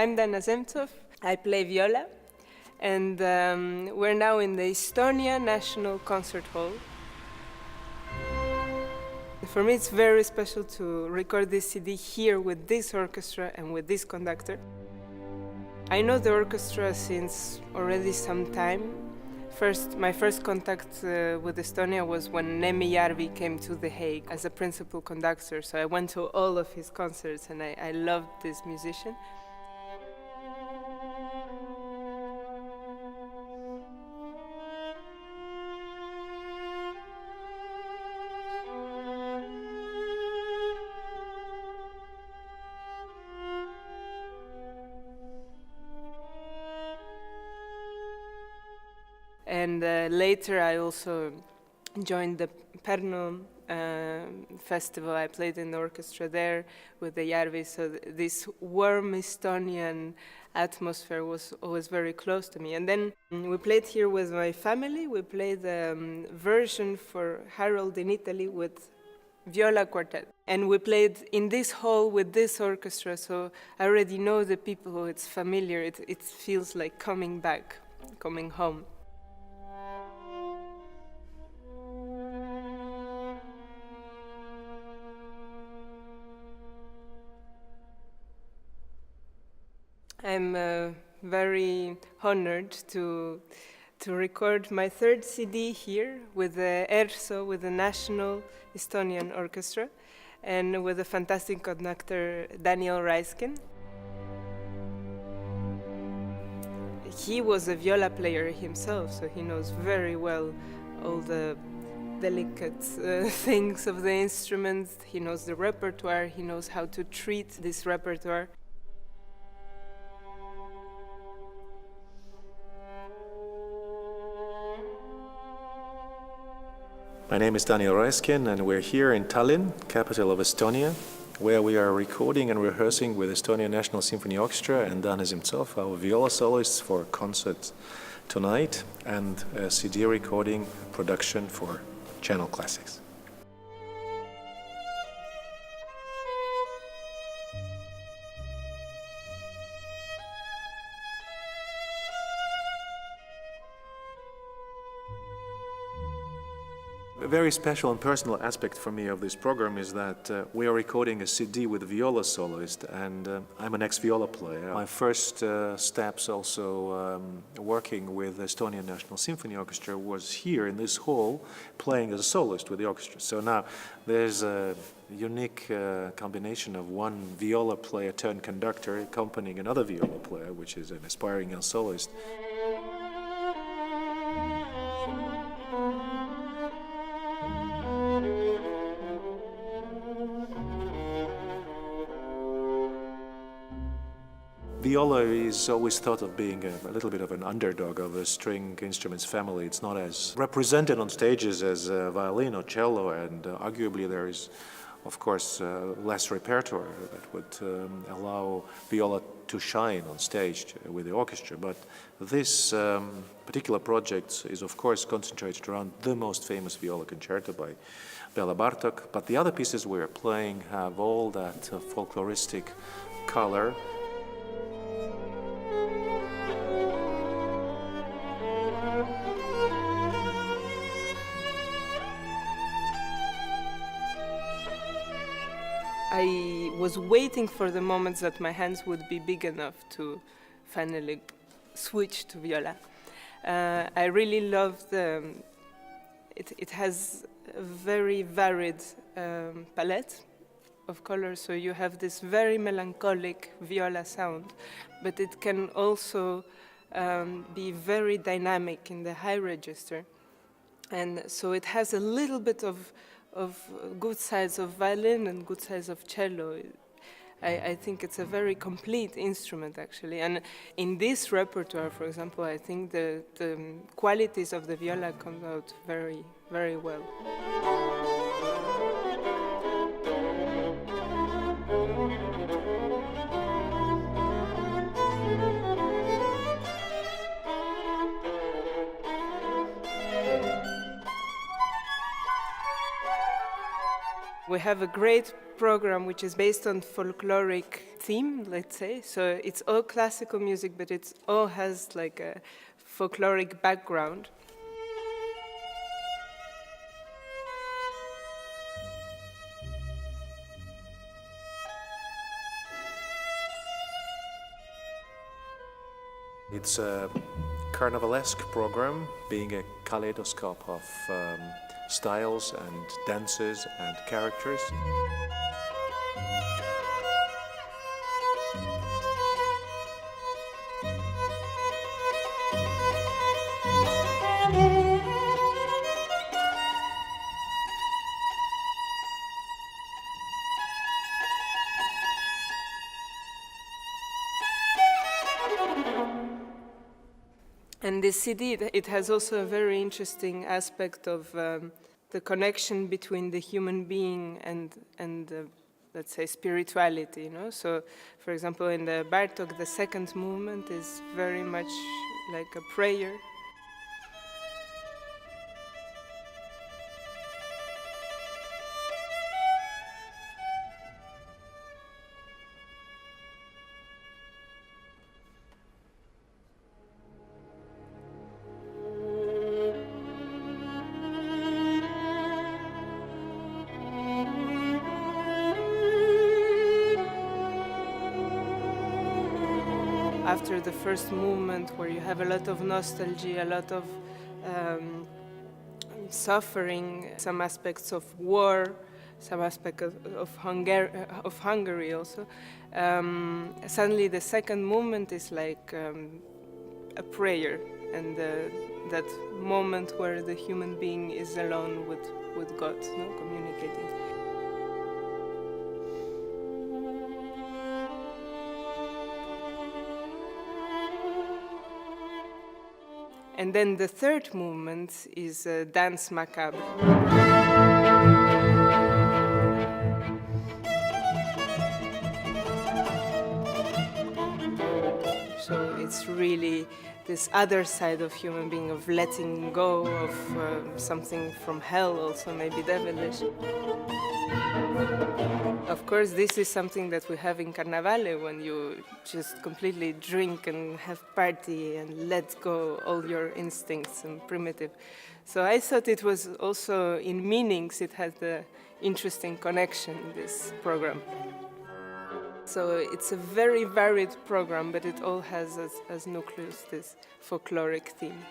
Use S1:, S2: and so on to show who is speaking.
S1: I'm Zemtsov. I play viola, and we're now in the Estonian National Concert Hall. For me, it's very special to record this CD here with this orchestra and with this conductor. I know the orchestra since already some time. My first contact with Estonia was when Nemi Järvi came to The Hague as a principal conductor, so I went to all of his concerts and I loved this musician. And later I also joined the Pärnu festival. I played in the orchestra there with the Järvi, so this warm Estonian atmosphere was always very close to me. And then we played here with my family. We played a version for Harold in Italy with viola quartet. And we played in this hall with this orchestra, so I already know the people, it's familiar, it feels like coming back, coming home. I'm very honored to record my third CD here with the ERSO, with the National Estonian Orchestra, and with the fantastic conductor Daniel Raiskin. He was a viola player himself, so he knows very well all the delicate things of the instrument. He knows the repertoire, he knows how to treat this repertoire.
S2: My name is Daniel Raiskin, and we're here in Tallinn, capital of Estonia, where we are recording and rehearsing with Estonian National Symphony Orchestra and Zemtsov, our viola soloists, for a concert tonight and a CD recording production for Channel Classics. A very special and personal aspect for me of this program is that we are recording a CD with a viola soloist, and I'm an ex-viola player. My first steps also working with the Estonian National Symphony Orchestra was here in this hall, playing as a soloist with the orchestra. So now there's a unique combination of one viola player turned conductor accompanying another viola player, which is an aspiring young soloist. Viola is always thought of being a little bit of an underdog of a string instruments family. It's not as represented on stages as violin or cello, and arguably there is, of course, less repertoire that would allow viola to shine on stage with the orchestra. But this particular project is, of course, concentrated around the most famous viola concerto by Bartok. But the other pieces we are playing have all that folkloristic color.
S1: I was waiting for the moments that my hands would be big enough to finally switch to viola. I really love it has a very varied palette of colors, so you have this very melancholic viola sound, but it can also be very dynamic in the high register. And so it has a little bit of good sides of violin and good sides of cello. I think it's a very complete instrument, actually. And in this repertoire, for example, I think the qualities of the viola come out very, very well. We have a great program which is based on folkloric theme, let's say. So it's all classical music, but it all has like a folkloric background.
S2: It's a carnivalesque program, being a kaleidoscope of styles and dances and characters.
S1: And this CD, it has also a very interesting aspect of the connection between the human being and let's say, spirituality, you know? So, for example, in the Bartok, the second movement is very much like a prayer. After the first movement, where you have a lot of nostalgia, a lot of suffering, some aspects of war, some aspects of Hungary also, suddenly the second movement is like a prayer, and that moment where the human being is alone with God, no, communicating. And then the third movement is danse macabre. So it's really this other side of human being, of letting go of something from hell, also maybe devilish. Of course, this is something that we have in Carnevale, when you just completely drink and have party and let go all your instincts and primitive. So I thought it was also, in meanings, it had the interesting connection, this program. So it's a very varied program, but it all has as nucleus this folkloric theme.